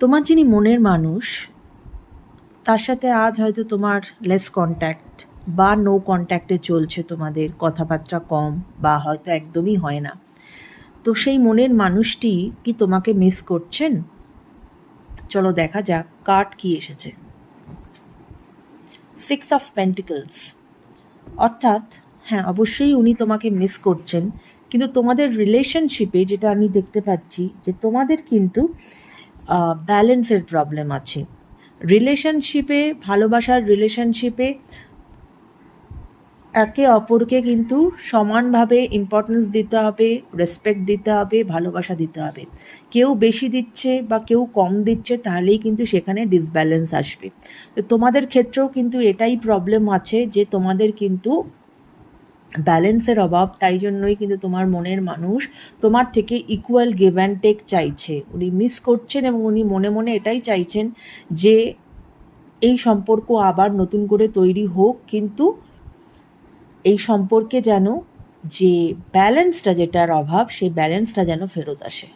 তোমার যিনি মনের মানুষ, তার সাথে আজ হয়তো তোমার লেস কন্ট্যাক্ট বা নো কন্ট্যাক্টে চলছে, তোমাদের কথাবার্তা কম বা হয়তো একদমই হয় না। তো সেই মনের মানুষটি কি তোমাকে মিস করছেন? চলো দেখা যাক কার্ড কি এসেছে। 6 অফ পেন্টিকলস। অর্থাৎ হ্যাঁ, অবশ্যই উনি তোমাকে মিস করছেন, কিন্তু তোমাদের রিলেশনশিপে যেটা আমি দেখতে পাচ্ছি যে তোমাদের কিন্তু ব্যালেন্সের প্রবলেম আছে। রিলেশনশিপে, ভালোবাসার রিলেশনশিপে একে অপরকে কিন্তু সমানভাবে ইম্পর্টেন্স দিতে হবে, রেসপেক্ট দিতে হবে, ভালোবাসা দিতে হবে। কেউ বেশি দিচ্ছে বা কেউ কম দিচ্ছে, তাহলেই কিন্তু সেখানে ডিসব্যালেন্স আসবে। তো তোমাদের ক্ষেত্রেও কিন্তু এটাই প্রবলেম আছে যে তোমাদের কিন্তু ব্যালেন্সের অভাব। তাই জন্যই কিন্তু তোমার মনের মানুষ তোমার থেকে ইকুয়াল গিভ অ্যান্ড টেক চাইছে। উনি মিস করছেন এবং উনি মনে মনে এটাই চাইছেন যে এই সম্পর্ক আবার নতুন করে তৈরি হোক, কিন্তু এই সম্পর্কে যেন যে ব্যালেন্সটা, যেটার অভাব, সেই ব্যালেন্সটা যেন ফেরত আসে।